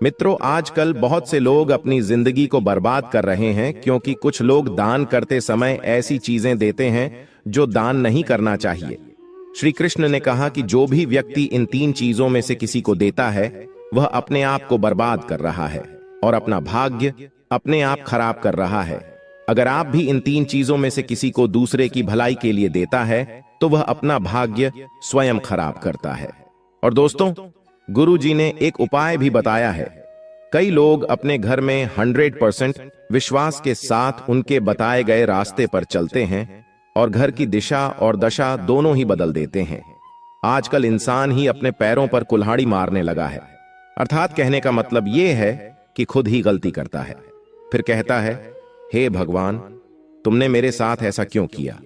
मित्रों, आजकल बहुत से लोग अपनी जिंदगी को बर्बाद कर रहे हैं क्योंकि कुछ लोग दान करते समय ऐसी चीजें देते हैं जो दान नहीं करना चाहिए। श्री कृष्ण ने कहा कि जो भी व्यक्ति इन तीन चीजों में से किसी को देता है वह अपने आप को बर्बाद कर रहा है और अपना भाग्य अपने आप खराब कर रहा है। अगर आप भी इन तीन चीजों में से किसी को दूसरे की भलाई के लिए देता है तो वह अपना भाग्य स्वयं खराब करता है। और दोस्तों, गुरु जी ने एक उपाय भी बताया है। कई लोग अपने घर में 100% विश्वास के साथ उनके बताए गए रास्ते पर चलते हैं और घर की दिशा और दशा दोनों ही बदल देते हैं। आजकल इंसान ही अपने पैरों पर कुल्हाड़ी मारने लगा है। अर्थात कहने का मतलब यह है कि खुद ही गलती करता है, फिर कहता है, हे भगवान, तुमने मेरे साथ ऐसा क्यों किया,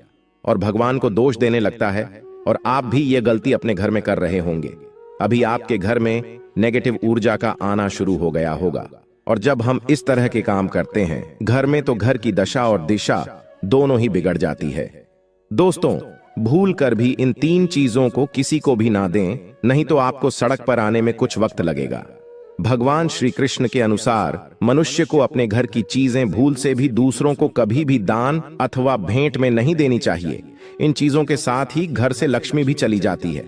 और भगवान को दोष देने लगता है। और आप भी यह गलती अपने घर में कर रहे होंगे। अभी आपके घर में नेगेटिव ऊर्जा का आना शुरू हो गया होगा, और जब हम इस तरह के काम करते हैं घर में तो घर की दशा और दिशा दोनों ही बिगड़ जाती है। दोस्तों, भूल कर भी इन तीन चीजों को किसी को भी ना दें, नहीं तो आपको सड़क पर आने में कुछ वक्त लगेगा। भगवान श्री कृष्ण के अनुसार मनुष्य को अपने घर की चीजें भूल से भी दूसरों को कभी भी दान अथवा भेंट में नहीं देनी चाहिए। इन चीजों के साथ ही घर से लक्ष्मी भी चली जाती है।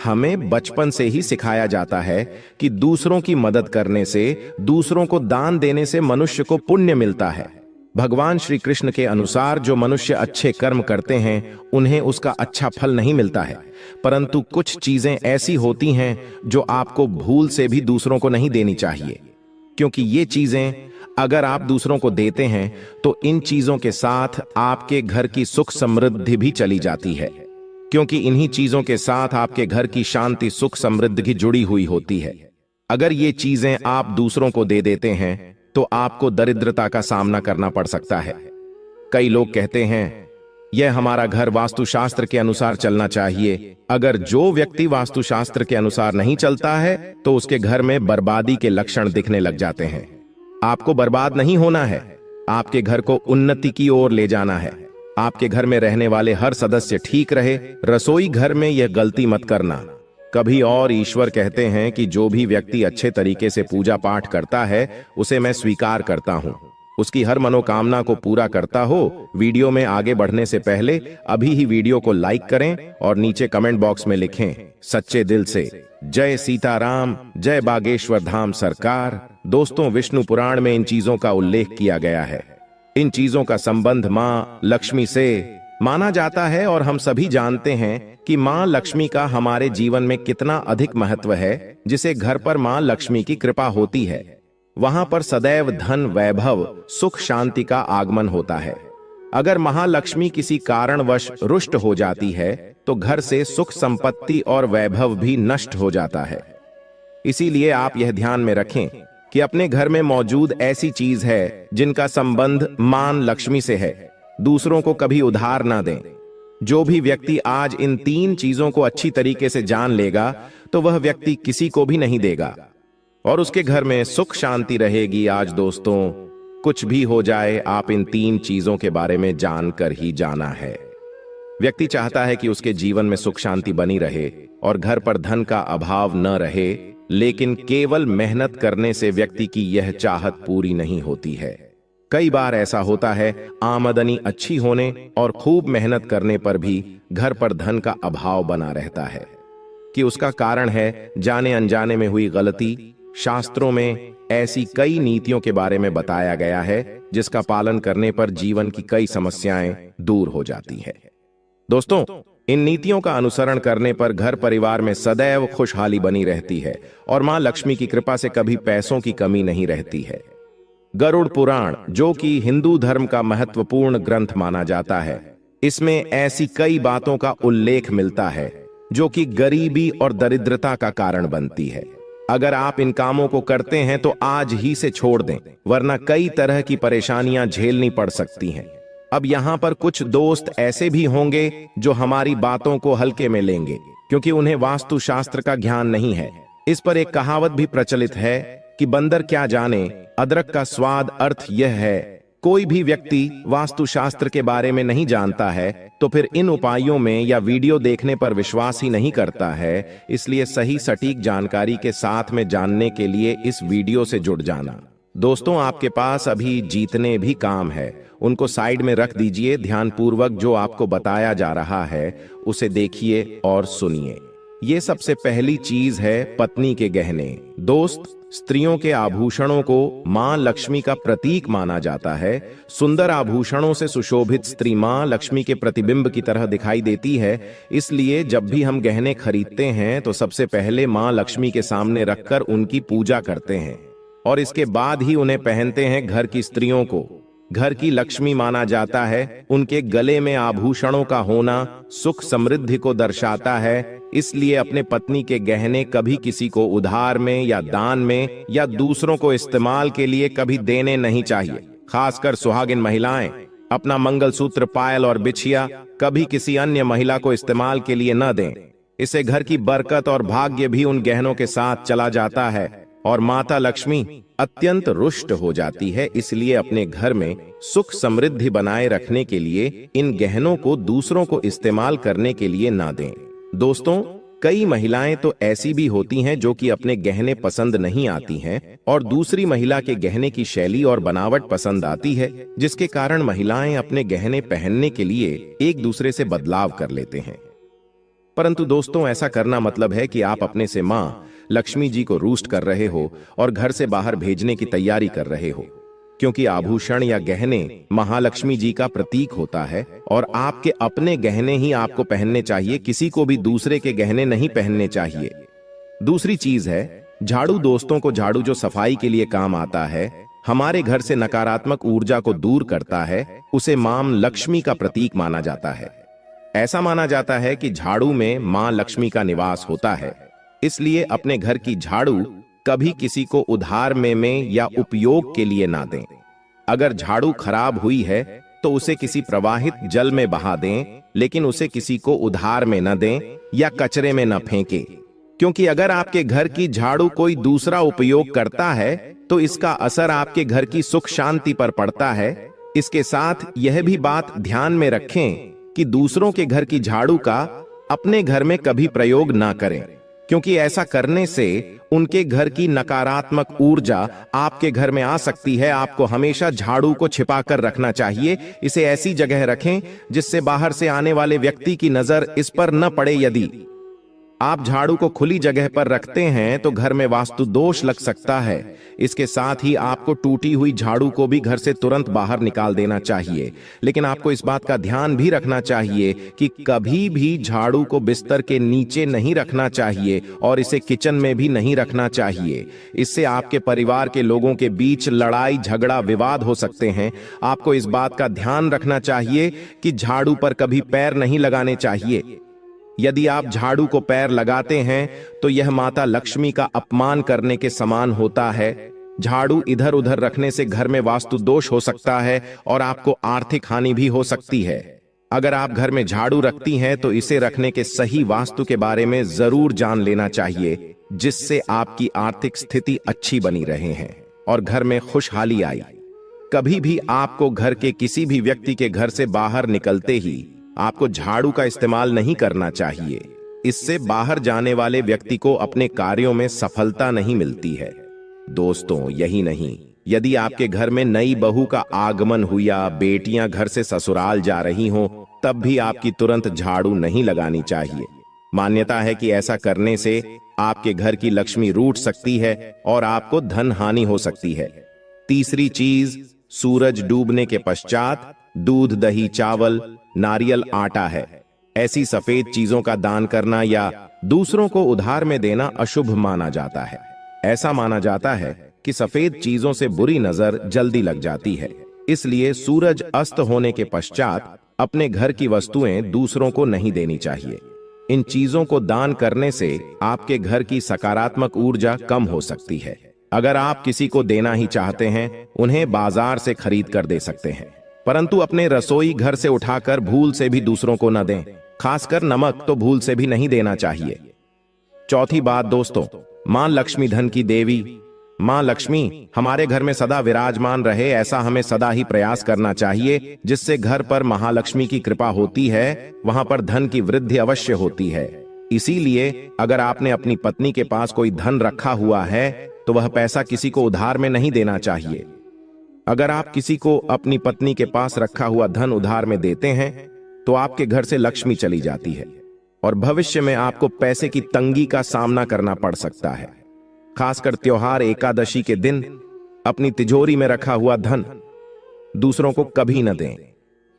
हमें बचपन से ही सिखाया जाता है कि दूसरों की मदद करने से, दूसरों को दान देने से मनुष्य को पुण्य मिलता है। भगवान श्री कृष्ण के अनुसार जो मनुष्य अच्छे कर्म करते हैं उन्हें उसका अच्छा फल नहीं मिलता है, परंतु कुछ चीजें ऐसी होती हैं जो आपको भूल से भी दूसरों को नहीं देनी चाहिए, क्योंकि ये चीजें अगर आप दूसरों को देते हैं तो इन चीजों के साथ आपके घर की सुख समृद्धि भी चली जाती है, क्योंकि इन्हीं चीजों के साथ आपके घर की शांति सुख समृद्धि जुड़ी हुई होती है। अगर ये चीजें आप दूसरों को दे देते हैं तो आपको दरिद्रता का सामना करना पड़ सकता है। कई लोग कहते हैं, यह हमारा घर वास्तुशास्त्र के अनुसार चलना चाहिए। अगर जो व्यक्ति वास्तुशास्त्र के अनुसार नहीं चलता है तो उसके घर में बर्बादी के लक्षण दिखने लग जाते हैं। आपको बर्बाद नहीं होना है, आपके घर को उन्नति की ओर ले जाना है। आपके घर में रहने वाले हर सदस्य ठीक रहे। रसोई घर में यह गलती मत करना कभी। और ईश्वर कहते हैं कि जो भी व्यक्ति अच्छे तरीके से पूजा पाठ करता है उसे मैं स्वीकार करता हूं, उसकी हर मनोकामना को पूरा करता हो। वीडियो में आगे बढ़ने से पहले अभी ही वीडियो को लाइक करें और नीचे कमेंट बॉक्स में लिखें सच्चे दिल से, जय सीताराम, जय बागेश्वर धाम सरकार। दोस्तों, विष्णु पुराण में इन चीजों का उल्लेख किया गया है। इन चीजों का संबंध मां लक्ष्मी से माना जाता है और हम सभी जानते हैं कि मां लक्ष्मी का हमारे जीवन में कितना अधिक महत्व है। जिसे घर पर मां लक्ष्मी की कृपा होती है वहां पर सदैव धन, वैभव, सुख, शांति का आगमन होता है। अगर महालक्ष्मी किसी कारणवश रुष्ट हो जाती है तो घर से सुख, संपत्ति और वैभव भी नष्ट हो जाता है। इसीलिए आप यह ध्यान में रखें कि अपने घर में मौजूद ऐसी चीज है जिनका संबंध मां लक्ष्मी से है, दूसरों को कभी उधार ना दें। जो भी व्यक्ति आज इन तीन चीजों को अच्छी तरीके से जान लेगा तो वह व्यक्ति किसी को भी नहीं देगा और उसके घर में सुख शांति रहेगी। आज दोस्तों, कुछ भी हो जाए, आप इन तीन चीजों के बारे में जानकर ही जाना है। व्यक्ति चाहता है कि उसके जीवन में सुख शांति बनी रहे और घर पर धन का अभाव न रहे, लेकिन केवल मेहनत करने से व्यक्ति की यह चाहत पूरी नहीं होती है। कई बार ऐसा होता है, आमदनी अच्छी होने और खूब मेहनत करने पर भी घर पर धन का अभाव बना रहता है। कि उसका कारण है जाने अनजाने में हुई गलती। शास्त्रों में ऐसी कई नीतियों के बारे में बताया गया है जिसका पालन करने पर जीवन की कई समस्याएं दूर हो जाती है। दोस्तों, इन नीतियों का अनुसरण करने पर घर परिवार में सदैव खुशहाली बनी रहती है और मां लक्ष्मी की कृपा से कभी पैसों की कमी नहीं रहती है। गरुड़ पुराण, जो कि हिंदू धर्म का महत्वपूर्ण ग्रंथ माना जाता है, इसमें ऐसी कई बातों का उल्लेख मिलता है जो कि गरीबी और दरिद्रता का कारण बनती है। अगर आप इन कामों को करते हैं तो आज ही से छोड़ दें, वरना कई तरह की परेशानियां झेलनी पड़ सकती हैं। अब यहाँ पर कुछ दोस्त ऐसे भी होंगे जो हमारी बातों को हल्के में लेंगे क्योंकि उन्हें वास्तुशास्त्र का ज्ञान नहीं है। इस पर एक कहावत भी प्रचलित है कि बंदर क्या जाने अदरक का स्वाद। अर्थ यह है, कोई भी व्यक्ति वास्तुशास्त्र के बारे में नहीं जानता है तो फिर इन उपायों में या वीडियो देखने पर विश्वास ही नहीं करता है। इसलिए सही सटीक जानकारी के साथ में जानने के लिए इस वीडियो से जुड़ जाना। दोस्तों, आपके पास अभी जितने भी काम है उनको साइड में रख दीजिए। ध्यानपूर्वक जो आपको बताया जा रहा है उसे देखिए और सुनिए। ये सबसे पहली चीज है पत्नी के गहने। दोस्त, स्त्रियों के आभूषणों को मां लक्ष्मी का प्रतीक माना जाता है। सुंदर आभूषणों से सुशोभित स्त्री मां लक्ष्मी के प्रतिबिंब की तरह दिखाई देती है। इसलिए जब भी हम गहने खरीदते हैं तो सबसे पहले मां लक्ष्मी के सामने रखकर उनकी पूजा करते हैं और इसके बाद ही उन्हें पहनते हैं। घर की स्त्रियों को घर की लक्ष्मी माना जाता है। उनके गले में आभूषणों का होना सुख समृद्धि को दर्शाता है। इसलिए अपने पत्नी के गहने कभी किसी को उधार में या दान में या दूसरों को इस्तेमाल के लिए कभी देने नहीं चाहिए। खासकर सुहागिन महिलाएं अपना मंगलसूत्र, पायल और बिछिया कभी किसी अन्य महिला को इस्तेमाल के लिए न दें। इससे घर की बरकत और भाग्य भी उन गहनों के साथ चला जाता है और माता लक्ष्मी अत्यंत रुष्ट हो जाती है। इसलिए अपने घर में सुख समृद्धि बनाए रखने के लिए इन गहनों को दूसरों को इस्तेमाल करने के लिए ना दें। दोस्तों, कई महिलाएं तो ऐसी भी होती हैं जो कि अपने गहने पसंद नहीं आती हैं और दूसरी महिला के गहने की शैली और बनावट पसंद आती है, जिसके कारण महिलाएं अपने गहने पहनने के लिए एक दूसरे से बदलाव कर लेते हैं। परंतु दोस्तों, ऐसा करना मतलब है कि आप अपने से मां लक्ष्मी जी को रूष्ट कर रहे हो और घर से बाहर भेजने की तैयारी कर रहे हो, क्योंकि आभूषण या गहने महालक्ष्मी जी का प्रतीक होता है और आपके अपने गहने ही आपको पहनने चाहिए। किसी को भी दूसरे के गहने नहीं पहनने चाहिए। दूसरी चीज है झाड़ू। दोस्तों को झाड़ू जो सफाई के लिए काम आता है, हमारे घर से नकारात्मक ऊर्जा को दूर करता है, उसे मां लक्ष्मी का प्रतीक माना जाता है। ऐसा माना जाता है कि झाड़ू में मां लक्ष्मी का निवास होता है। इसलिए अपने घर की झाड़ू कभी किसी को उधार में या उपयोग के लिए ना दें। अगर झाड़ू खराब हुई है तो उसे किसी प्रवाहित जल में बहा दें, लेकिन उसे किसी को उधार में न दें या कचरे में न फेंकें, क्योंकि अगर आपके घर की झाड़ू कोई दूसरा उपयोग करता है तो इसका असर आपके घर की सुख शांति पर पड़ता है। इसके साथ यह भी बात ध्यान में रखें कि दूसरों के घर की झाड़ू का अपने घर में कभी प्रयोग ना करें, क्योंकि ऐसा करने से उनके घर की नकारात्मक ऊर्जा आपके घर में आ सकती है। आपको हमेशा झाड़ू को छिपा कर रखना चाहिए। इसे ऐसी जगह रखें जिससे बाहर से आने वाले व्यक्ति की नजर इस पर न पड़े। यदि आप झाड़ू को खुली जगह पर रखते हैं तो घर में वास्तु दोष लग सकता है। इसके साथ ही आपको टूटी हुई झाड़ू को भी घर से तुरंत बाहर निकाल देना चाहिए। लेकिन आपको इस बात का ध्यान भी रखना चाहिए कि कभी भी झाड़ू को बिस्तर के नीचे नहीं रखना चाहिए और इसे किचन में भी नहीं रखना चाहिए। इससे आपके परिवार के लोगों के बीच लड़ाई झगड़ा विवाद हो सकते हैं। आपको इस बात का ध्यान रखना चाहिए कि झाड़ू पर कभी पैर नहीं लगाने चाहिए। यदि आप झाड़ू को पैर लगाते हैं तो यह माता लक्ष्मी का अपमान करने के समान होता है। झाड़ू इधर उधर रखने से घर में वास्तु दोष हो सकता है और आपको आर्थिक हानि भी हो सकती है। अगर आप घर में झाड़ू रखती हैं तो इसे रखने के सही वास्तु के बारे में जरूर जान लेना चाहिए, जिससे आपकी आर्थिक स्थिति अच्छी बनी रहे हैं और घर में खुशहाली आई। कभी भी आपको घर के किसी भी व्यक्ति के घर से बाहर निकलते ही आपको झाड़ू का इस्तेमाल नहीं करना चाहिए। इससे बाहर जाने वाले व्यक्ति को अपने कार्यों में सफलता नहीं मिलती है। दोस्तों, यही नहीं, यदि आपके घर में नई बहू का आगमन हुआ, बेटियां घर से ससुराल जा रही हों, तब भी आपकी तुरंत झाड़ू नहीं लगानी चाहिए। मान्यता है कि ऐसा करने से आपके घर की लक्ष्मी रूठ सकती है और आपको धन हानि हो सकती है। तीसरी चीज सूरज डूबने के पश्चात दूध, दही, चावल, नारियल, आटा है। ऐसी सफेद चीजों का दान करना या दूसरों को उधार में देना अशुभ माना जाता है। ऐसा माना जाता है कि सफेद चीजों से बुरी नजर जल्दी लग जाती है। इसलिए सूरज अस्त होने के पश्चात अपने घर की वस्तुएं दूसरों को नहीं देनी चाहिए। इन चीजों को दान करने से आपके घर की सकारात्मक ऊर्जा कम हो सकती है। अगर आप किसी को देना ही चाहते हैं, उन्हें बाजार से खरीद कर दे सकते हैं, परंतु अपने रसोई घर से उठाकर भूल से भी दूसरों को न दें। खासकर नमक तो भूल से भी नहीं देना चाहिए। चौथी बात दोस्तों, मां लक्ष्मी धन की देवी, माँ लक्ष्मी हमारे घर में सदा विराजमान रहे, ऐसा हमें सदा ही प्रयास करना चाहिए, जिससे घर पर महालक्ष्मी की कृपा होती है, वहां पर धन की वृद्धि अवश्य होती है। इसीलिए अगर आपने अपनी पत्नी के पास कोई धन रखा हुआ है तो वह पैसा किसी को उधार में नहीं देना चाहिए। अगर आप किसी को अपनी पत्नी के पास रखा हुआ धन उधार में देते हैं तो आपके घर से लक्ष्मी चली जाती है और भविष्य में आपको पैसे की तंगी का सामना करना पड़ सकता है। खासकर त्योहार एकादशी के दिन अपनी तिजोरी में रखा हुआ धन दूसरों को कभी न दें।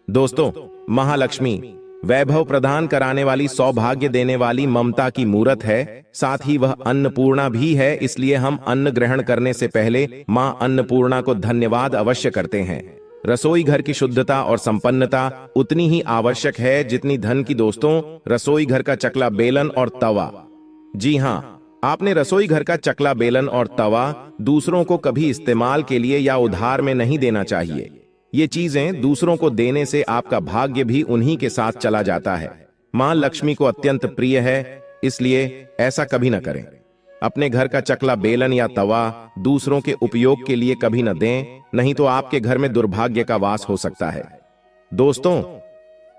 दोस्तों, महालक्ष्मी वैभव प्रदान कराने वाली, सौभाग्य देने वाली, ममता की मूरत है, साथ ही वह अन्नपूर्णा भी है। इसलिए हम अन्न ग्रहण करने से पहले मां अन्नपूर्णा को धन्यवाद अवश्य करते हैं। रसोई घर की शुद्धता और संपन्नता उतनी ही आवश्यक है जितनी धन की। दोस्तों, रसोई घर का चकला बेलन और तवा, जी हां, आपने रसोई घर का चकला बेलन और तवा दूसरों को कभी इस्तेमाल के लिए या उधार में नहीं देना चाहिए। ये चीजें दूसरों को देने से आपका भाग्य भी उन्हीं के साथ चला जाता है। मां लक्ष्मी को अत्यंत प्रिय है, इसलिए ऐसा कभी न करें। अपने घर का चकला बेलन या तवा दूसरों के उपयोग के लिए कभी न दें, नहीं तो आपके घर में दुर्भाग्य का वास हो सकता है। दोस्तों,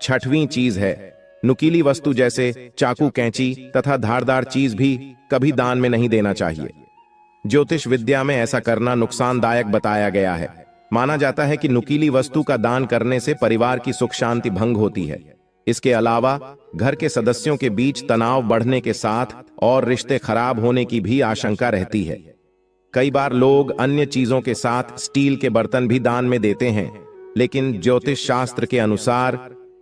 छठवीं चीज है नुकीली वस्तु, जैसे चाकू, कैंची तथा धारदार चीज भी कभी दान में नहीं देना चाहिए। ज्योतिष विद्या में ऐसा करना नुकसानदायक बताया गया है। माना जाता है कि नुकीली वस्तु का दान करने से परिवार की सुख शांति भंग होती है। इसके अलावा घर के सदस्यों के बीच तनाव बढ़ने के साथ और रिश्ते खराब होने की भी आशंका रहती है। कई बार लोग अन्य चीजों के साथ स्टील के बर्तन भी दान में देते हैं, लेकिन ज्योतिष शास्त्र के अनुसार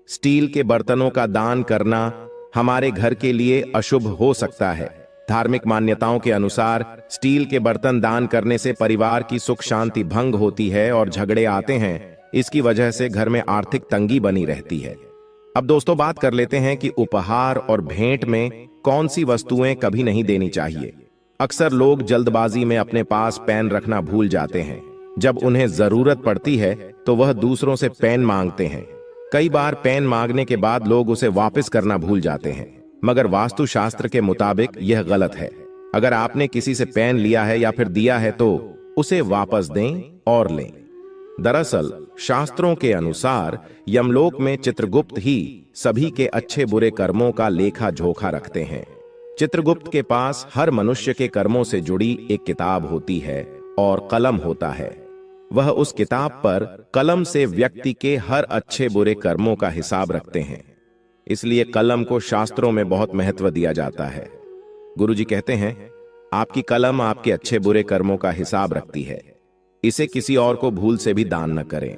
स्टील के बर्तनों का दान करना हमारे घर के लिए अशुभ हो सकता है। धार्मिक मान्यताओं के अनुसार स्टील के बर्तन दान करने से परिवार की सुख शांति भंग होती है और झगड़े आते हैं। इसकी वजह से घर में आर्थिक तंगी बनी रहती है। अब दोस्तों, बात कर लेते हैं कि उपहार और भेंट में कौन सी वस्तुएं कभी नहीं देनी चाहिए। अक्सर लोग जल्दबाजी में अपने पास पेन रखना भूल जाते हैं। जब उन्हें जरूरत पड़ती है तो वह दूसरों से पेन मांगते हैं। कई बार पेन मांगने के बाद लोग उसे वापस करना भूल जाते हैं, मगर वास्तुशास्त्र के मुताबिक यह गलत है। अगर आपने किसी से पेन लिया है या फिर दिया है तो उसे वापस दें और लें। दरअसल शास्त्रों के अनुसार यमलोक में चित्रगुप्त ही सभी के अच्छे बुरे कर्मों का लेखा जोखा रखते हैं। चित्रगुप्त के पास हर मनुष्य के कर्मों से जुड़ी एक किताब होती है और कलम होता है। वह उस किताब पर कलम से व्यक्ति के हर अच्छे बुरे कर्मों का हिसाब रखते हैं। इसलिए कलम को शास्त्रों में बहुत महत्व दिया जाता है। गुरुजी कहते हैं, आपकी कलम आपके अच्छे बुरे कर्मों का हिसाब रखती है। इसे किसी और को भूल से भी दान न करें,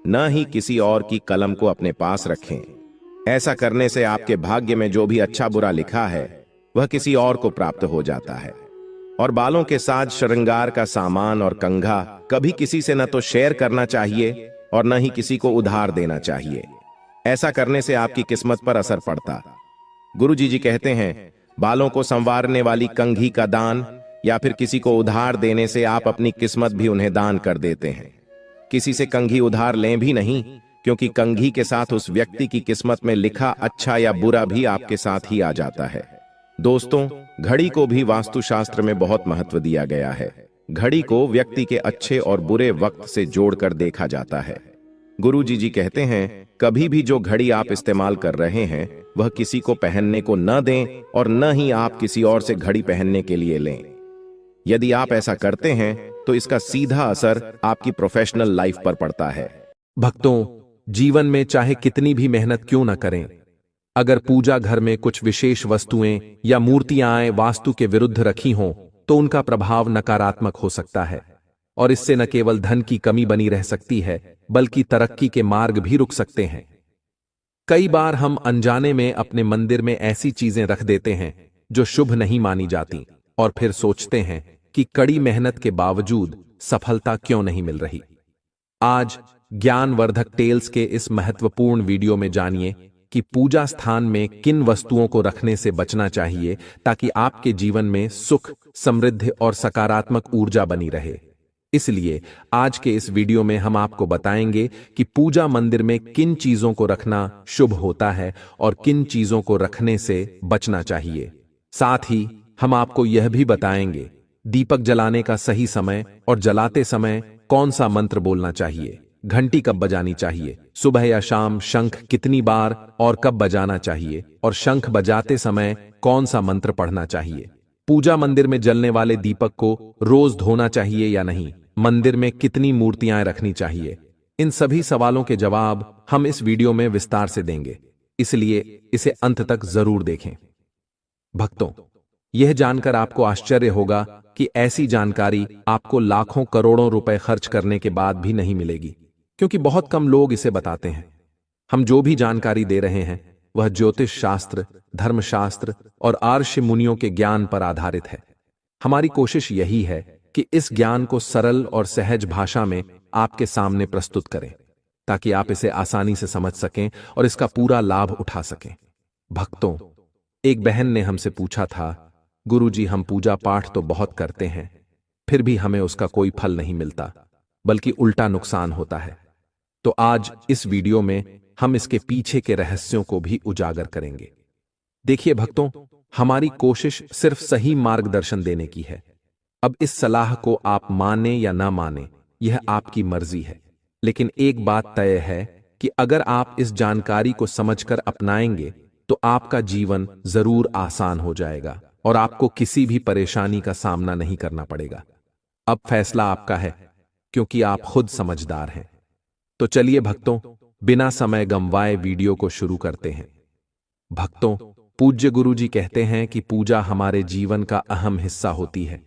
न ही किसी और की कलम को अपने पास रखें। ऐसा करने से आपके भाग्य में जो भी अच्छा बुरा लिखा है वह किसी और को प्राप्त हो जाता है। और बालों के साथ श्रृंगार का सामान और कंघा कभी किसी से न तो शेयर करना चाहिए और न ही किसी को उधार देना चाहिए। ऐसा करने से आपकी किस्मत पर असर पड़ता। गुरुजी जी कहते हैं, बालों को संवारने वाली कंघी का दान या फिर किसी को उधार देने से आप अपनी किस्मत भी उन्हें दान कर देते हैं। किसी से कंघी उधार लें भी नहीं, क्योंकि कंघी के साथ उस व्यक्ति की किस्मत में लिखा अच्छा या बुरा भी आपके साथ ही आ जाता है। दोस्तों, घड़ी को भी वास्तुशास्त्र में बहुत महत्व दिया गया है। घड़ी को व्यक्ति के अच्छे और बुरे वक्त से जोड़कर देखा जाता है। गुरुजी जी कहते हैं, कभी भी जो घड़ी आप इस्तेमाल कर रहे हैं वह किसी को पहनने को न दें और न ही आप किसी और से घड़ी पहनने के लिए लें। यदि आप ऐसा करते हैं तो इसका सीधा असर आपकी प्रोफेशनल लाइफ पर पड़ता है। भक्तों, जीवन में चाहे कितनी भी मेहनत क्यों न करें, अगर पूजा घर में कुछ विशेष वस्तुएं या मूर्तियां वास्तु के विरुद्ध रखी हों तो उनका प्रभाव नकारात्मक हो सकता है और इससे न केवल धन की कमी बनी रह सकती है बल्कि तरक्की के मार्ग भी रुक सकते हैं। कई बार हम अनजाने में अपने मंदिर में ऐसी चीजें रख देते हैं जो शुभ नहीं मानी जाती और फिर सोचते हैं कि कड़ी मेहनत के बावजूद सफलता क्यों नहीं मिल रही। आज ज्ञानवर्धक टेल्स के इस महत्वपूर्ण वीडियो में जानिए कि पूजा स्थान में किन वस्तुओं को रखने से बचना चाहिए ताकि आपके जीवन में सुख, समृद्धि और सकारात्मक ऊर्जा बनी रहे। इसलिए आज के इस वीडियो में हम आपको बताएंगे कि पूजा मंदिर में किन चीजों को रखना शुभ होता है और किन चीजों को रखने से बचना चाहिए। साथ ही हम आपको यह भी बताएंगे दीपक जलाने का सही समय और जलाते समय कौन सा मंत्र बोलना चाहिए, घंटी कब बजानी चाहिए, सुबह या शाम शंख कितनी बार और कब बजाना चाहिए, और शंख बजाते समय कौन सा मंत्र पढ़ना चाहिए, पूजा मंदिर में जलने वाले दीपक को रोज धोना चाहिए या नहीं, मंदिर में कितनी मूर्तियां रखनी चाहिए, इन सभी सवालों के जवाब हम इस वीडियो में विस्तार से देंगे, इसलिए इसे अंत तक जरूर देखें। भक्तों, यह जानकर आपको आश्चर्य होगा कि ऐसी जानकारी आपको लाखों करोड़ों रुपए खर्च करने के बाद भी नहीं मिलेगी, क्योंकि बहुत कम लोग इसे बताते हैं। हम जो भी जानकारी दे रहे हैं वह ज्योतिष शास्त्र, धर्मशास्त्र और आर्ष मुनियों के ज्ञान पर आधारित है। हमारी कोशिश यही है कि इस ज्ञान को सरल और सहज भाषा में आपके सामने प्रस्तुत करें, ताकि आप इसे आसानी से समझ सकें और इसका पूरा लाभ उठा सकें। भक्तों, एक बहन ने हमसे पूछा था, गुरुजी, हम पूजा पाठ तो बहुत करते हैं, फिर भी हमें उसका कोई फल नहीं मिलता, बल्कि उल्टा नुकसान होता है। तो आज इस वीडियो में हम इसके पीछे के रहस्यों को भी उजागर करेंगे। देखिए भक्तों, हमारी कोशिश सिर्फ सही मार्गदर्शन देने की है। अब इस सलाह को आप माने या ना माने, यह आपकी मर्जी है, लेकिन एक बात तय है कि अगर आप इस जानकारी को समझकर अपनाएंगे तो आपका जीवन जरूर आसान हो जाएगा और आपको किसी भी परेशानी का सामना नहीं करना पड़ेगा। अब फैसला आपका है, क्योंकि आप खुद समझदार हैं। तो चलिए भक्तों, बिना समय गंवाए वीडियो को शुरू करते हैं। भक्तों, पूज्य गुरुजी कहते हैं कि पूजा हमारे जीवन का अहम हिस्सा होती है।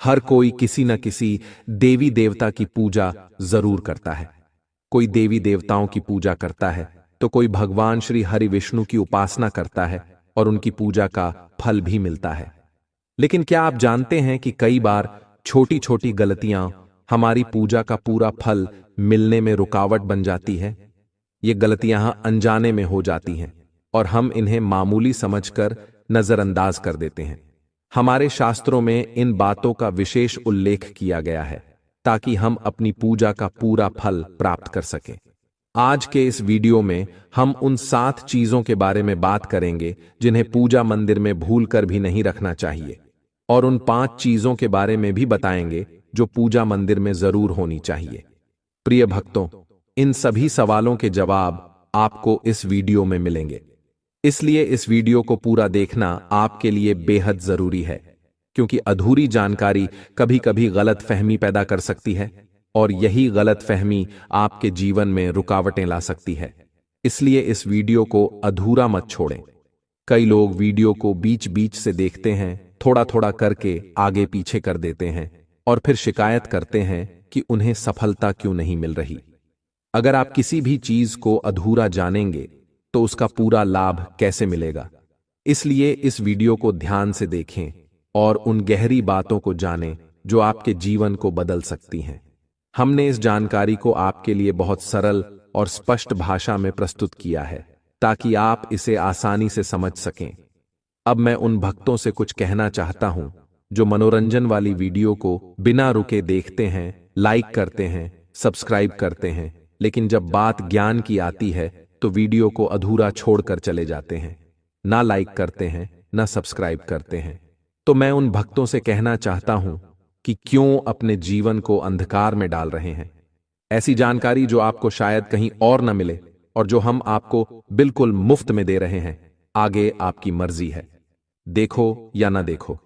हर कोई किसी न किसी देवी देवता की पूजा जरूर करता है। कोई देवी देवताओं की पूजा करता है तो कोई भगवान श्री हरि विष्णु की उपासना करता है और उनकी पूजा का फल भी मिलता है। लेकिन क्या आप जानते हैं कि कई बार छोटी छोटी गलतियां हमारी पूजा का पूरा फल मिलने में रुकावट बन जाती है? ये गलतियां अनजाने में हो जाती हैं और हम इन्हें मामूली समझकर नजरअंदाज कर देते हैं। हमारे शास्त्रों में इन बातों का विशेष उल्लेख किया गया है ताकि हम अपनी पूजा का पूरा फल प्राप्त कर सकें। आज के इस वीडियो में हम उन 7 चीजों के बारे में बात करेंगे जिन्हें पूजा मंदिर में भूलकर भी नहीं रखना चाहिए, और उन 5 चीजों के बारे में भी बताएंगे जो पूजा मंदिर में जरूर होनी चाहिए। प्रिय भक्तों, इन सभी सवालों के जवाब आपको इस वीडियो में मिलेंगे, इसलिए इस वीडियो को पूरा देखना आपके लिए बेहद जरूरी है, क्योंकि अधूरी जानकारी कभी कभी गलत फहमी पैदा कर सकती है और यही गलत फहमी आपके जीवन में रुकावटें ला सकती है। इसलिए इस वीडियो को अधूरा मत छोड़ें। कई लोग वीडियो को बीच बीच से देखते हैं, थोड़ा थोड़ा करके आगे पीछे कर देते हैं और फिर शिकायत करते हैं कि उन्हें सफलता क्यों नहीं मिल रही। अगर आप किसी भी चीज को अधूरा जानेंगे तो उसका पूरा लाभ कैसे मिलेगा? इसलिए इस वीडियो को ध्यान से देखें और उन गहरी बातों को जानें जो आपके जीवन को बदल सकती हैं। हमने इस जानकारी को आपके लिए बहुत सरल और स्पष्ट भाषा में प्रस्तुत किया है ताकि आप इसे आसानी से समझ सकें। अब मैं उन भक्तों से कुछ कहना चाहता हूं जो मनोरंजन वाली वीडियो को बिना रुके देखते हैं, लाइक करते हैं, सब्सक्राइब करते हैं, लेकिन जब बात ज्ञान की आती है तो वीडियो को अधूरा छोड़कर चले जाते हैं, ना लाइक करते हैं, ना सब्सक्राइब करते हैं। तो मैं उन भक्तों से कहना चाहता हूं कि क्यों अपने जीवन को अंधकार में डाल रहे हैं। ऐसी जानकारी जो आपको शायद कहीं और न मिले और जो हम आपको बिल्कुल मुफ्त में दे रहे हैं, आगे आपकी मर्जी है, देखो या ना देखो।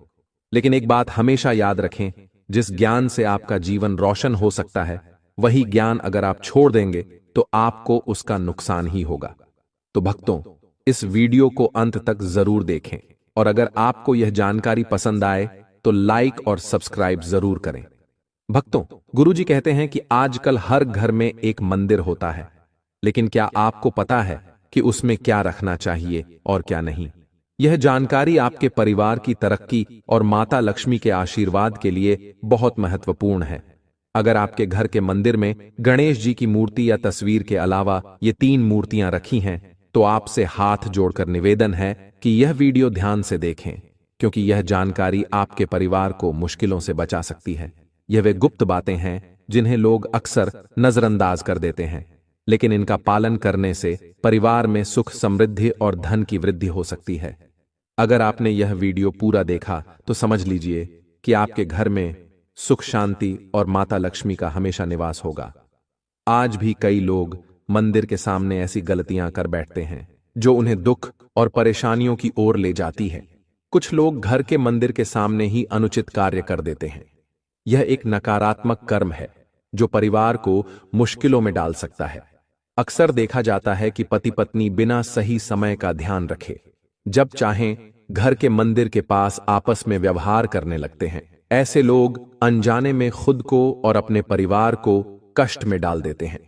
लेकिन एक बात हमेशा याद रखें, जिस ज्ञान से आपका जीवन रोशन हो सकता है, वही ज्ञान अगर आप छोड़ देंगे तो आपको उसका नुकसान ही होगा। तो भक्तों, इस वीडियो को अंत तक जरूर देखें और अगर आपको यह जानकारी पसंद आए तो लाइक और सब्सक्राइब जरूर करें। भक्तों, गुरुजी कहते हैं कि आजकल हर घर में एक मंदिर होता है, लेकिन क्या आपको पता है कि उसमें क्या रखना चाहिए और क्या नहीं? यह जानकारी आपके परिवार की तरक्की और माता लक्ष्मी के आशीर्वाद के लिए बहुत महत्वपूर्ण है। अगर आपके घर के मंदिर में गणेश जी की मूर्ति या तस्वीर के अलावा ये 3 मूर्तियां रखी हैं, तो आपसे हाथ जोड़कर निवेदन है कि यह वीडियो ध्यान से देखें, क्योंकि यह जानकारी आपके परिवार को मुश्किलों से बचा सकती है। यह वे गुप्त बातें हैं जिन्हें लोग अक्सर नजरअंदाज कर देते हैं, लेकिन इनका पालन करने से परिवार में सुख, समृद्धि और धन की वृद्धि हो सकती है। अगर आपने यह वीडियो पूरा देखा तो समझ लीजिए कि आपके घर में सुख शांति और माता लक्ष्मी का हमेशा निवास होगा। आज भी कई लोग मंदिर के सामने ऐसी गलतियां कर बैठते हैं जो उन्हें दुख और परेशानियों की ओर ले जाती है। कुछ लोग घर के मंदिर के सामने ही अनुचित कार्य कर देते हैं। यह एक नकारात्मक कर्म है जो परिवार को मुश्किलों में डाल सकता है। अक्सर देखा जाता है कि पति पत्नी बिना सही समय का ध्यान रखे जब चाहें घर के मंदिर के पास आपस में व्यवहार करने लगते हैं। ऐसे लोग अनजाने में खुद को और अपने परिवार को कष्ट में डाल देते हैं।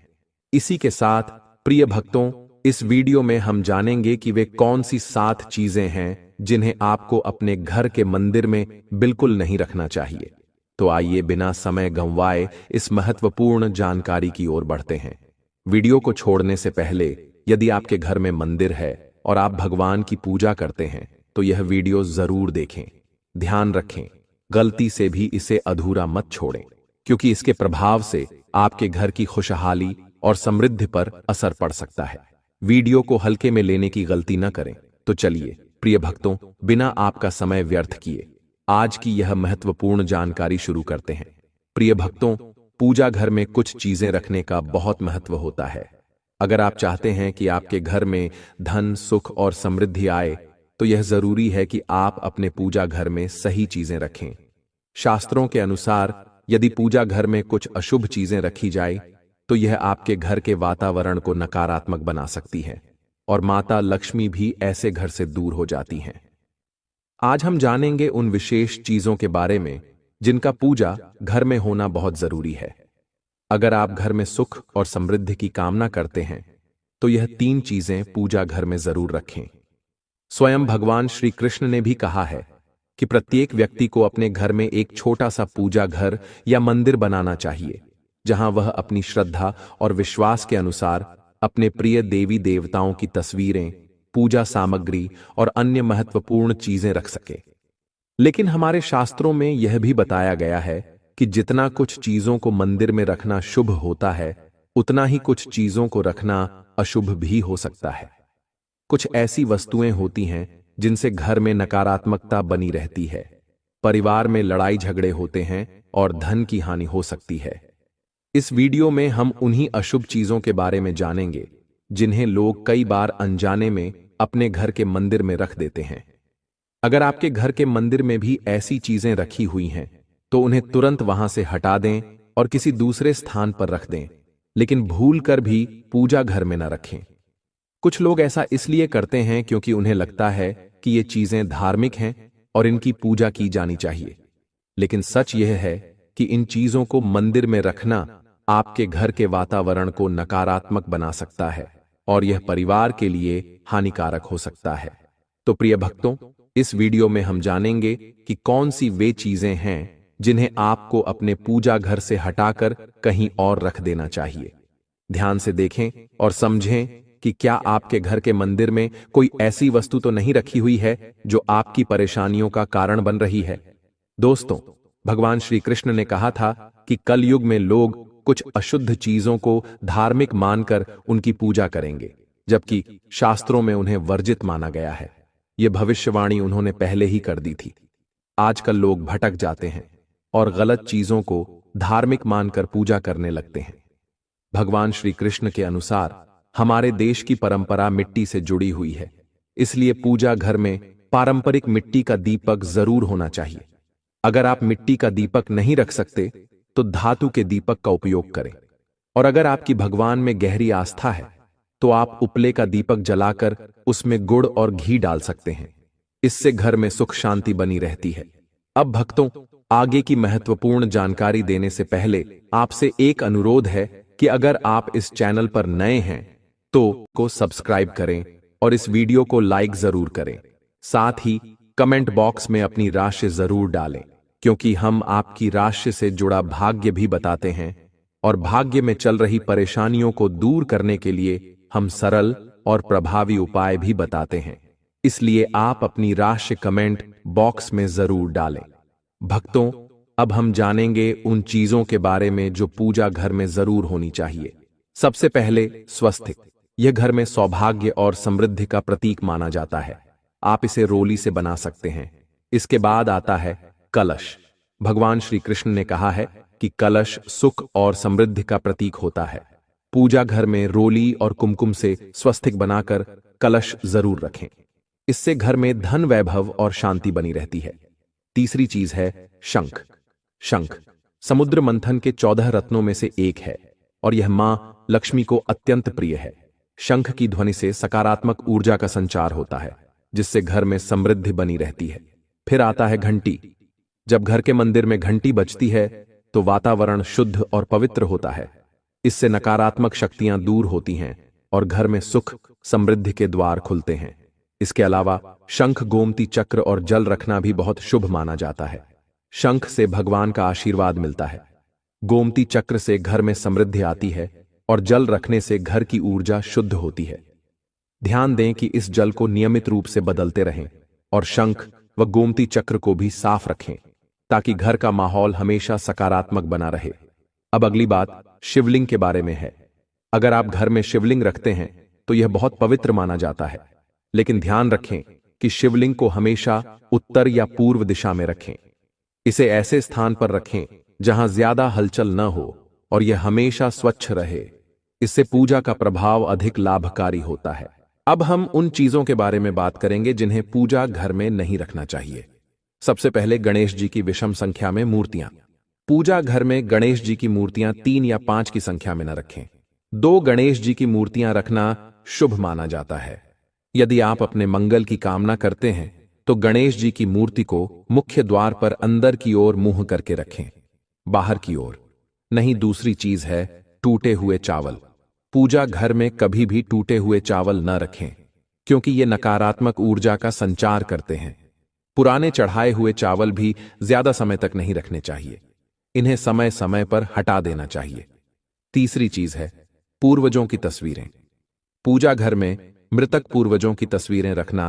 इसी के साथ प्रिय भक्तों, इस वीडियो में हम जानेंगे कि वे कौन सी 7 चीजें हैं जिन्हें आपको अपने घर के मंदिर में बिल्कुल नहीं रखना चाहिए। तो आइए बिना समय गंवाए इस महत्वपूर्ण जानकारी की ओर बढ़ते हैं। वीडियो को छोड़ने से पहले यदि आपके घर में मंदिर है और आप भगवान की पूजा करते हैं तो यह वीडियो जरूर देखें। ध्यान रखें, गलती से भी इसे अधूरा मत छोड़ें, क्योंकि इसके प्रभाव से आपके घर की खुशहाली और समृद्धि पर असर पड़ सकता है। वीडियो को हल्के में लेने की गलती न करें। तो चलिए प्रिय भक्तों, बिना आपका समय व्यर्थ किए आज की यह महत्वपूर्ण जानकारी शुरू करते हैं। प्रिय भक्तों, पूजा घर में कुछ चीजें रखने का बहुत महत्व होता है। अगर आप चाहते हैं कि आपके घर में धन, सुख और समृद्धि आए तो यह जरूरी है कि आप अपने पूजा घर में सही चीजें रखें। शास्त्रों के अनुसार यदि पूजा घर में कुछ अशुभ चीजें रखी जाए तो यह आपके घर के वातावरण को नकारात्मक बना सकती है और माता लक्ष्मी भी ऐसे घर से दूर हो जाती हैं। आज हम जानेंगे उन विशेष चीजों के बारे में जिनका पूजा घर में होना बहुत जरूरी है। अगर आप घर में सुख और समृद्धि की कामना करते हैं तो यह 3 चीजें पूजा घर में जरूर रखें। स्वयं भगवान श्री कृष्ण ने भी कहा है कि प्रत्येक व्यक्ति को अपने घर में एक छोटा सा पूजा घर या मंदिर बनाना चाहिए, जहां वह अपनी श्रद्धा और विश्वास के अनुसार अपने प्रिय देवी देवताओं की तस्वीरें, पूजा सामग्री और अन्य महत्वपूर्ण चीजें रख सके। लेकिन हमारे शास्त्रों में यह भी बताया गया है कि जितना कुछ चीजों को मंदिर में रखना शुभ होता है, उतना ही कुछ चीजों को रखना अशुभ भी हो सकता है। कुछ ऐसी वस्तुएं होती हैं जिनसे घर में नकारात्मकता बनी रहती है, परिवार में लड़ाई झगड़े होते हैं और धन की हानि हो सकती है। इस वीडियो में हम उन्हीं अशुभ चीजों के बारे में जानेंगे जिन्हें लोग कई बार अनजाने में अपने घर के मंदिर में रख देते हैं। अगर आपके घर के मंदिर में भी ऐसी चीजें रखी हुई हैं तो उन्हें तुरंत वहां से हटा दें और किसी दूसरे स्थान पर रख दें, लेकिन भूल कर भी पूजा घर में न रखें। कुछ लोग ऐसा इसलिए करते हैं क्योंकि उन्हें लगता है कि ये चीजें धार्मिक हैं और इनकी पूजा की जानी चाहिए। लेकिन सच यह है कि इन चीजों को मंदिर में रखना आपके घर के वातावरण को नकारात्मक बना सकता है और यह परिवार के लिए हानिकारक हो सकता है। तो प्रिय भक्तों, इस वीडियो में हम जानेंगे कि कौन सी वे चीजें हैं जिन्हें आपको अपने पूजा घर से हटाकर कहीं और रख देना चाहिए। ध्यान से देखें और समझें कि क्या आपके घर के मंदिर में कोई ऐसी वस्तु तो नहीं रखी हुई है जो आपकी परेशानियों का कारण बन रही है। दोस्तों, भगवान श्री कृष्ण ने कहा था कि कलयुग में लोग कुछ अशुद्ध चीजों को धार्मिक मानकर उनकी पूजा करेंगे, जबकि शास्त्रों में उन्हें वर्जित माना गया है। यह भविष्यवाणी उन्होंने पहले ही कर दी थी। आजकल लोग भटक जाते हैं और गलत चीजों को धार्मिक मानकर पूजा करने लगते हैं। भगवान श्री कृष्ण के अनुसार हमारे देश की परंपरा मिट्टी से जुड़ी हुई है, इसलिए पूजा घर में पारंपरिक मिट्टी का दीपक जरूर होना चाहिए। अगर आप मिट्टी का दीपक नहीं रख सकते तो धातु के दीपक का उपयोग करें, और अगर आपकी भगवान में गहरी आस्था है तो आप उपले का दीपक जलाकर उसमें गुड़ और घी डाल सकते हैं। इससे घर में सुख शांति बनी रहती है। अब भक्तों, आगे की महत्वपूर्ण जानकारी देने से पहले आपसे एक अनुरोध है कि अगर आप इस चैनल पर नए हैं तो सब्सक्राइब करें और इस वीडियो को लाइक जरूर करें। साथ ही कमेंट बॉक्स में अपनी राशि जरूर डालें, क्योंकि हम आपकी राशि से जुड़ा भाग्य भी बताते हैं और भाग्य में चल रही परेशानियों को दूर करने के लिए हम सरल और प्रभावी उपाय भी बताते हैं। इसलिए आप अपनी राशि कमेंट बॉक्स में जरूर डालें। भक्तों, अब हम जानेंगे उन चीजों के बारे में जो पूजा घर में जरूर होनी चाहिए। सबसे पहले स्वस्तिक। यह घर में सौभाग्य और समृद्धि का प्रतीक माना जाता है। आप इसे रोली से बना सकते हैं। इसके बाद आता है कलश। भगवान श्री कृष्ण ने कहा है कि कलश सुख और समृद्धि का प्रतीक होता है। पूजा घर में रोली और कुमकुम से स्वस्तिक बनाकर कलश जरूर रखें। इससे घर में धन वैभव और शांति बनी रहती है। तीसरी चीज है शंख। शंख समुद्र मंथन के 14 रत्नों में से एक है और यह मां लक्ष्मी को अत्यंत प्रिय है। शंख की ध्वनि से सकारात्मक ऊर्जा का संचार होता है, जिससे घर में समृद्धि बनी रहती है। फिर आता है घंटी। जब घर के मंदिर में घंटी बजती है तो वातावरण शुद्ध और पवित्र होता है। इससे नकारात्मक शक्तियां दूर होती हैं और घर में सुख समृद्धि के द्वार खुलते हैं। इसके अलावा शंख, गोमती चक्र और जल रखना भी बहुत शुभ माना जाता है। शंख से भगवान का आशीर्वाद मिलता है, गोमती चक्र से घर में समृद्धि आती है और जल रखने से घर की ऊर्जा शुद्ध होती है। ध्यान दें कि इस जल को नियमित रूप से बदलते रहें और शंख व गोमती चक्र को भी साफ रखें ताकि घर का माहौल हमेशा सकारात्मक बना रहे। अब अगली बात शिवलिंग के बारे में है। अगर आप घर में शिवलिंग रखते हैं तो यह बहुत पवित्र माना जाता है, लेकिन ध्यान रखें कि शिवलिंग को हमेशा उत्तर या पूर्व दिशा में रखें। इसे ऐसे स्थान पर रखें जहां ज्यादा हलचल न हो और यह हमेशा स्वच्छ रहे। इससे पूजा का प्रभाव अधिक लाभकारी होता है। अब हम उन चीजों के बारे में बात करेंगे जिन्हें पूजा घर में नहीं रखना चाहिए। सबसे पहले गणेश जी की विषम संख्या में मूर्तियां। पूजा घर में गणेश जी की मूर्तियां 3 या 5 की संख्या में न रखें। 2 गणेश जी की मूर्तियां रखना शुभ माना जाता है। यदि आप अपने मंगल की कामना करते हैं तो गणेश जी की मूर्ति को मुख्य द्वार पर अंदर की ओर मुंह करके रखें, बाहर की ओर नहीं। दूसरी चीज है टूटे हुए चावल। पूजा घर में कभी भी टूटे हुए चावल न रखें, क्योंकि ये नकारात्मक ऊर्जा का संचार करते हैं। पुराने चढ़ाए हुए चावल भी ज्यादा समय तक नहीं रखने चाहिए। इन्हें समय समय पर हटा देना चाहिए। तीसरी चीज है पूर्वजों की तस्वीरें। पूजा घर में मृतक पूर्वजों की तस्वीरें रखना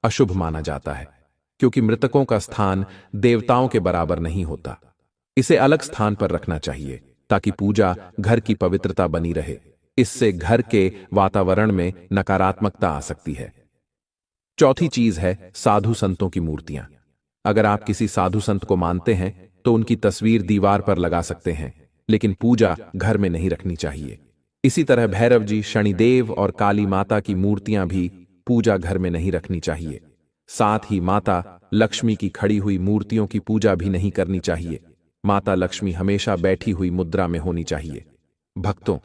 अशुभ माना जाता है, क्योंकि मृतकों का स्थान देवताओं के बराबर नहीं होता। इसे अलग स्थान पर रखना चाहिए ताकि पूजा घर की पवित्रता बनी रहे। इससे घर के वातावरण में नकारात्मकता आ सकती है। चौथी चीज है साधु संतों की मूर्तियां। अगर आप किसी साधु संत को मानते हैं तो उनकी तस्वीर दीवार पर लगा सकते हैं, लेकिन पूजा घर में नहीं रखनी चाहिए। इसी तरह भैरव जी, शनिदेव और काली माता की मूर्तियां भी पूजा घर में नहीं रखनी चाहिए। साथ ही माता लक्ष्मी की खड़ी हुई मूर्तियों की पूजा भी नहीं करनी चाहिए। माता लक्ष्मी हमेशा बैठी हुई मुद्रा में होनी चाहिए। भक्तों,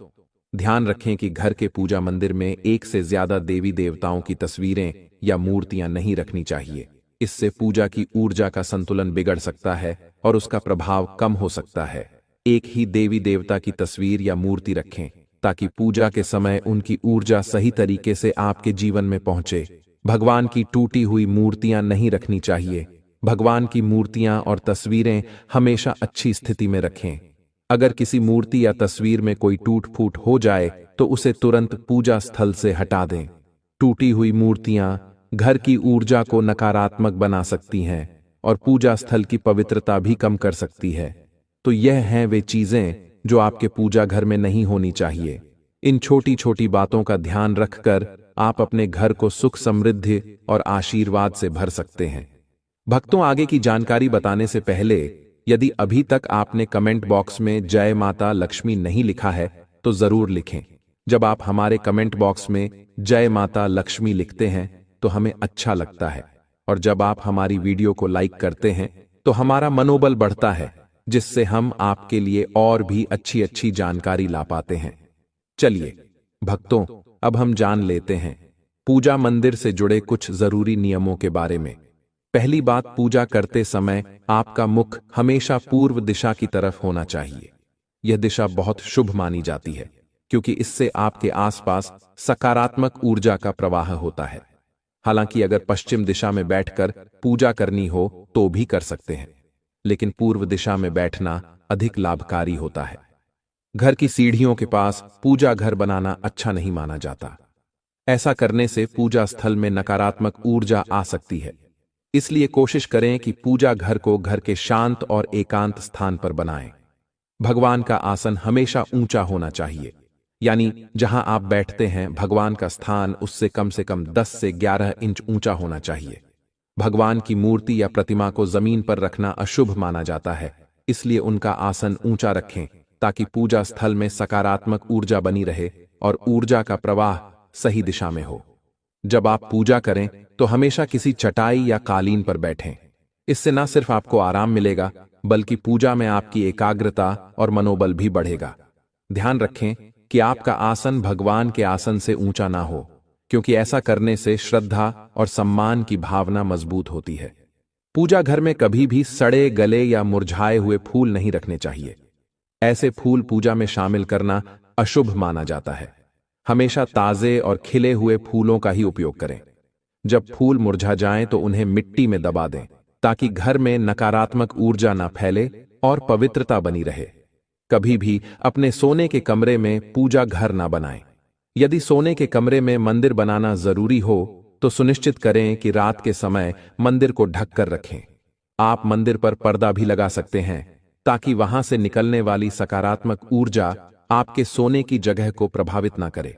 ध्यान रखें कि घर के पूजा मंदिर में एक से ज्यादा देवी देवताओं की तस्वीरें या मूर्तियां नहीं रखनी चाहिए। इससे पूजा की ऊर्जा का संतुलन बिगड़ सकता है और उसका प्रभाव कम हो सकता है। एक ही देवी देवता की तस्वीर या मूर्ति रखें ताकि पूजा के समय उनकी ऊर्जा सही तरीके से आपके जीवन में पहुंचे। भगवान की टूटी हुई मूर्तियां नहीं रखनी चाहिए। भगवान की मूर्तियां और तस्वीरें हमेशा अच्छी स्थिति में रखें। अगर किसी मूर्ति या तस्वीर में कोई टूट फूट हो जाए तो उसे तुरंत पूजा स्थल से हटा दें। टूटी हुई मूर्तियां घर की ऊर्जा को नकारात्मक बना सकती हैं और पूजा स्थल की पवित्रता भी कम कर सकती है। तो यह हैं वे चीजें जो आपके पूजा घर में नहीं होनी चाहिए। इन छोटी छोटी बातों का ध्यान रखकर आप अपने घर को सुख, समृद्धि और आशीर्वाद से भर सकते हैं। भक्तों, आगे की जानकारी बताने से पहले यदि अभी तक आपने कमेंट बॉक्स में जय माता लक्ष्मी नहीं लिखा है तो जरूर लिखें। जब आप हमारे कमेंट बॉक्स में जय माता लक्ष्मी लिखते हैं तो हमें अच्छा लगता है, और जब आप हमारी वीडियो को लाइक करते हैं तो हमारा मनोबल बढ़ता है, जिससे हम आपके लिए और भी अच्छी अच्छी जानकारी ला पाते हैं। चलिए भक्तों, अब हम जान लेते हैं पूजा मंदिर से जुड़े कुछ जरूरी नियमों के बारे में। पहली बात, पूजा करते समय आपका मुख हमेशा पूर्व दिशा की तरफ होना चाहिए। यह दिशा बहुत शुभ मानी जाती है, क्योंकि इससे आपके आसपास सकारात्मक ऊर्जा का प्रवाह होता है। हालांकि अगर पश्चिम दिशा में बैठकर पूजा करनी हो तो भी कर सकते हैं, लेकिन पूर्व दिशा में बैठना अधिक लाभकारी होता है। घर की सीढ़ियों के पास पूजा घर बनाना अच्छा नहीं माना जाता। ऐसा करने से पूजा स्थल में नकारात्मक ऊर्जा आ सकती है। इसलिए कोशिश करें कि पूजा घर को घर के शांत और एकांत स्थान पर बनाएं। भगवान का आसन हमेशा ऊंचा होना चाहिए, यानी जहां आप बैठते हैं भगवान का स्थान उससे कम 10 से 11 इंच ऊंचा होना चाहिए। भगवान की मूर्ति या प्रतिमा को जमीन पर रखना अशुभ माना जाता है, इसलिए उनका आसन ऊंचा रखें ताकि पूजा स्थल में सकारात्मक ऊर्जा बनी रहे और ऊर्जा का प्रवाह सही दिशा में हो। जब आप पूजा करें तो हमेशा किसी चटाई या कालीन पर बैठें। इससे न सिर्फ आपको आराम मिलेगा बल्कि पूजा में आपकी एकाग्रता और मनोबल भी बढ़ेगा। ध्यान रखें कि आपका आसन भगवान के आसन से ऊंचा ना हो, क्योंकि ऐसा करने से श्रद्धा और सम्मान की भावना मजबूत होती है। पूजा घर में कभी भी सड़े गले या मुरझाए हुए फूल नहीं रखने चाहिए। ऐसे फूल पूजा में शामिल करना अशुभ माना जाता है। हमेशा ताजे और खिले हुए फूलों का ही उपयोग करें। जब फूल मुरझा जाएं तो उन्हें मिट्टी में दबा दें ताकि घर में नकारात्मक ऊर्जा ना फैले और पवित्रता बनी रहे। कभी भी अपने सोने के कमरे में पूजा घर ना बनाएं। यदि सोने के कमरे में मंदिर बनाना जरूरी हो तो सुनिश्चित करें कि रात के समय मंदिर को ढक कर रखें। आप मंदिर पर पर्दा भी लगा सकते हैं ताकि वहां से निकलने वाली सकारात्मक ऊर्जा आपके सोने की जगह को प्रभावित ना करे।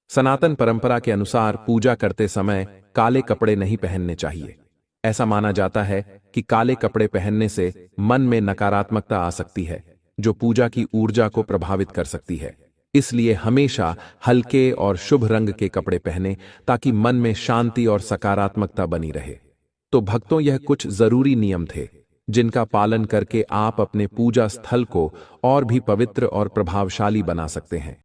सनातन परंपरा के अनुसार पूजा करते समय काले कपड़े नहीं पहनने चाहिए। ऐसा माना जाता है कि काले कपड़े पहनने से मन में नकारात्मकता आ सकती है, जो पूजा की ऊर्जा को प्रभावित कर सकती है। इसलिए हमेशा हल्के और शुभ रंग के कपड़े पहने ताकि मन में शांति और सकारात्मकता बनी रहे। तो भक्तों, यह कुछ जरूरी नियम थे जिनका पालन करके आप अपने पूजा स्थल को और भी पवित्र और प्रभावशाली बना सकते हैं।